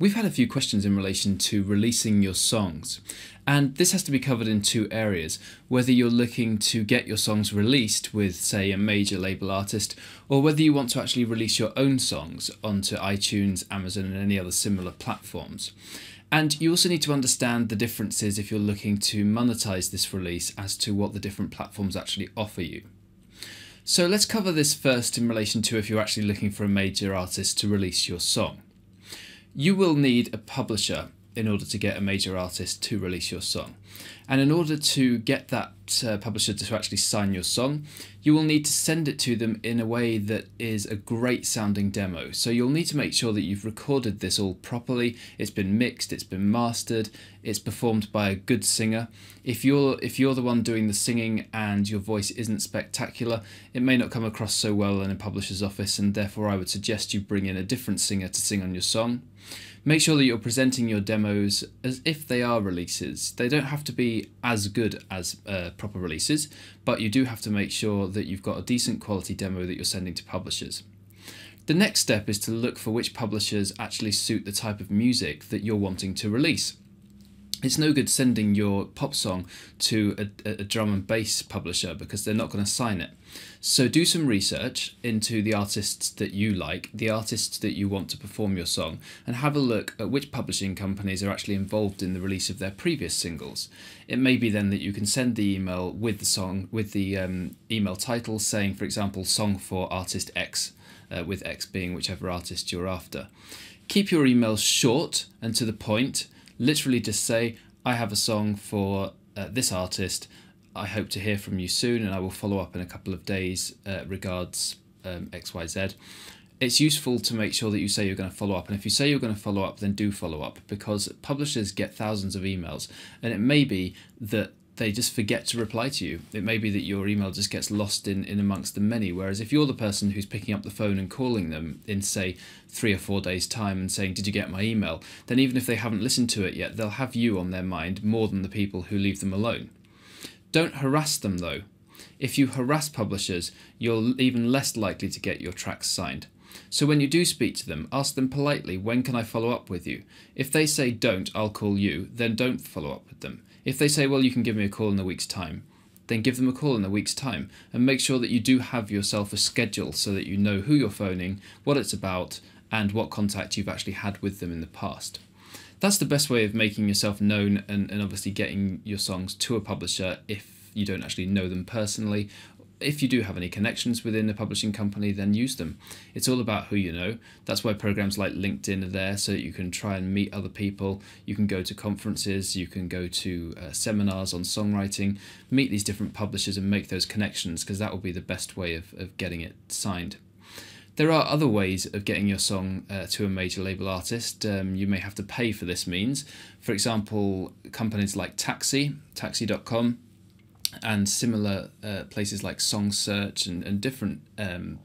We've had a few questions in relation to releasing your songs, and this has to be covered in two areas: whether you're looking to get your songs released with, say, a major label artist, or whether you want to actually release your own songs onto iTunes, Amazon and any other similar platforms. And you also need to understand the differences if you're looking to monetize this release as to what the different platforms actually offer you. So let's cover this first in relation to if you're actually looking for a major artist to release your song. You will need a publisher in order to get a major artist to release your song. And in order to get that publisher to actually sign your song, you will need to send it to them in a way that is a great sounding demo. So you'll need to make sure that you've recorded this all properly, it's been mixed, it's been mastered, it's performed by a good singer. If you're the one doing the singing and your voice isn't spectacular, it may not come across so well in a publisher's office, and therefore I would suggest you bring in a different singer to sing on your song. Make sure that you're presenting your demos as if they are releases. They don't have to be as good as proper releases, but you do have to make sure that you've got a decent quality demo that you're sending to publishers. The next step is to look for which publishers actually suit the type of music that you're wanting to release. It's no good sending your pop song to a drum and bass publisher because they're not going to sign it. So do some research into the artists that you like, the artists that you want to perform your song, and have a look at which publishing companies are actually involved in the release of their previous singles. It may be then that you can send the email with the song, with the email title saying, for example, song for artist X, with X being whichever artist you're after. Keep your emails short and to the point. Literally just say, I have a song for this artist. I hope to hear from you soon and I will follow up in a couple of days. Regards, XYZ. It's useful to make sure that you say you're going to follow up. And if you say you're going to follow up, then do follow up, because publishers get thousands of emails and it may be that they just forget to reply to you. It may be that your email just gets lost in amongst the many, whereas if you're the person who's picking up the phone and calling them in, say, 3 or 4 days' time and saying, did you get my email? Then even if they haven't listened to it yet, they'll have you on their mind more than the people who leave them alone. Don't harass them though. If you harass publishers, you're even less likely to get your tracks signed. So when you do speak to them, ask them politely, when can I follow up with you? If they say don't, I'll call you, then don't follow up with them. If they say, well, you can give me a call in a week's time, then give them a call in a week's time, and make sure that you do have yourself a schedule so that you know who you're phoning, what it's about, and what contact you've actually had with them in the past. That's the best way of making yourself known and obviously getting your songs to a publisher if you don't actually know them personally. If you do have any connections within a publishing company, then use them. It's all about who you know. That's why programs like LinkedIn are there, so that you can try and meet other people. You can go to conferences, you can go to seminars on songwriting, meet these different publishers and make those connections, because that will be the best way of getting it signed. There are other ways of getting your song to a major label artist. You may have to pay for this means. For example, companies like Taxi.com, and similar places like Song Search and different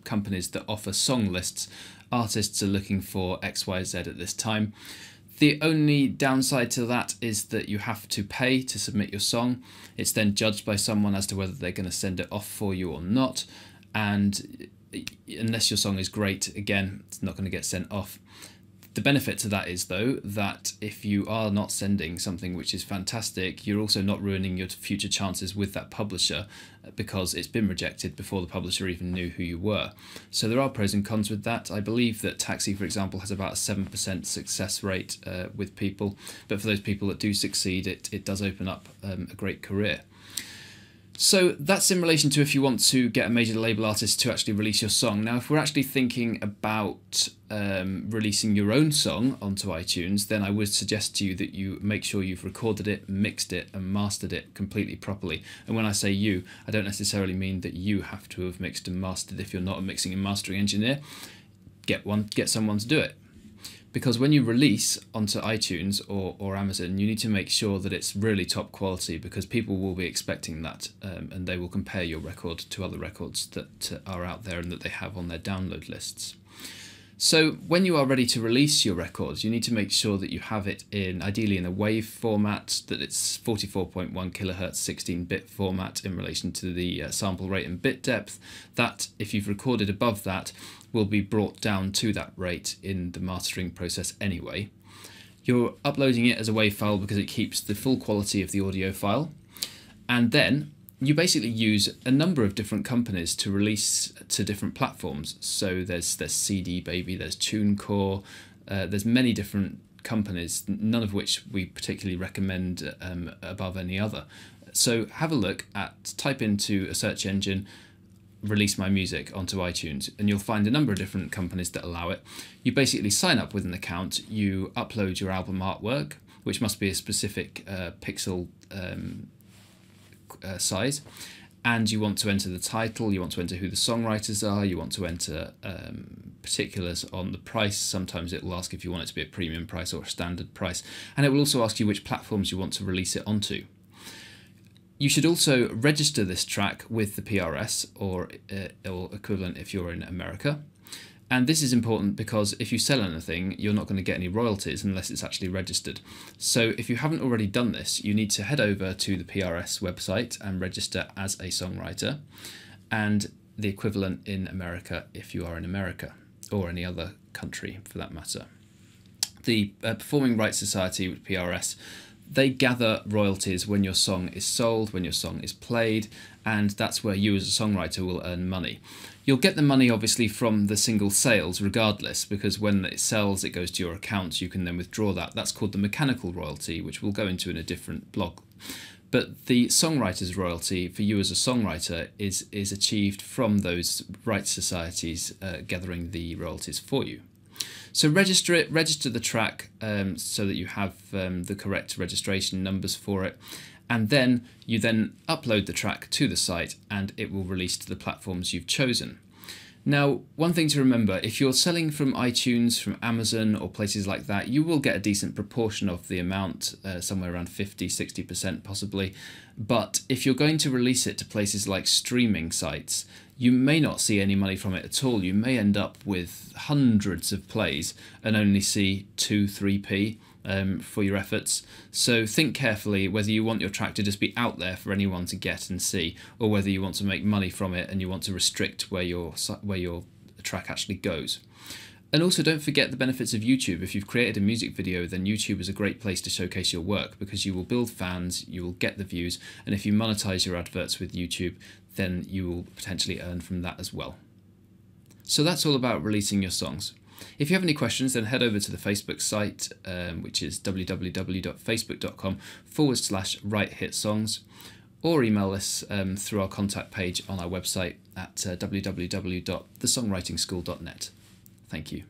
companies that offer song lists. Artists are looking for XYZ at this time. The only downside to that is that you have to pay to submit your song. It's then judged by someone as to whether they're going to send it off for you or not, and unless your song is great, again, it's not going to get sent off. The benefit to that is, though, that if you are not sending something which is fantastic, you're also not ruining your future chances with that publisher, because it's been rejected before the publisher even knew who you were. So there are pros and cons with that. I believe that Taxi, for example, has about a 7% success rate with people, but for those people that do succeed, it does open up a great career. So that's in relation to if you want to get a major label artist to actually release your song. Now, if we're actually thinking about releasing your own song onto iTunes, then I would suggest to you that you make sure you've recorded it, mixed it and mastered it completely properly. And when I say you, I don't necessarily mean that you have to have mixed and mastered. If you're not a mixing and mastering engineer, get someone to do it. Because when you release onto iTunes or Amazon, you need to make sure that it's really top quality, because people will be expecting that, and they will compare your record to other records that are out there and that they have on their download lists. So when you are ready to release your records, you need to make sure that you have it ideally in a WAV format, that it's 44.1 kilohertz 16-bit format in relation to the sample rate and bit depth. That, if you've recorded above that, will be brought down to that rate in the mastering process anyway. You're uploading it as a WAV file because it keeps the full quality of the audio file. And then you basically use a number of different companies to release to different platforms. So there's CD Baby, there's TuneCore, there's many different companies, none of which we particularly recommend above any other. So have a look type into a search engine, release my music onto iTunes, and you'll find a number of different companies that allow it. You basically sign up with an account, you upload your album artwork, which must be a specific pixel size, and you want to enter the title, you want to enter who the songwriters are, you want to enter particulars on the price. Sometimes it will ask if you want it to be a premium price or a standard price, and it will also ask you which platforms you want to release it onto. You should also register this track with the PRS or equivalent if you're in America. And this is important because if you sell anything, you're not going to get any royalties unless it's actually registered. So if you haven't already done this, you need to head over to the PRS website and register as a songwriter, and the equivalent in America if you are in America, or any other country for that matter. The Performing Rights Society with PRS, they gather royalties when your song is sold, when your song is played, and that's where you as a songwriter will earn money. You'll get the money obviously from the single sales regardless, because when it sells it goes to your account, you can then withdraw that. That's called the mechanical royalty, which we'll go into in a different blog. But the songwriter's royalty for you as a songwriter is achieved from those rights societies gathering the royalties for you. So register the track so that you have the correct registration numbers for it, and then you upload the track to the site and it will release to the platforms you've chosen. Now, one thing to remember, if you're selling from iTunes, from Amazon or places like that, you will get a decent proportion of the amount, somewhere around 50–60% possibly. But if you're going to release it to places like streaming sites, you may not see any money from it at all. You may end up with hundreds of plays and only see 2–3p for your efforts. So think carefully whether you want your track to just be out there for anyone to get and see, or whether you want to make money from it and you want to restrict where your track actually goes. And also don't forget the benefits of YouTube. If you've created a music video, then YouTube is a great place to showcase your work, because you will build fans, you will get the views, and if you monetize your adverts with YouTube, then you will potentially earn from that as well. So that's all about releasing your songs. If you have any questions, then head over to the Facebook site, which is www.facebook.com/writehitsongs, or email us through our contact page on our website at www.thesongwritingschool.net. Thank you.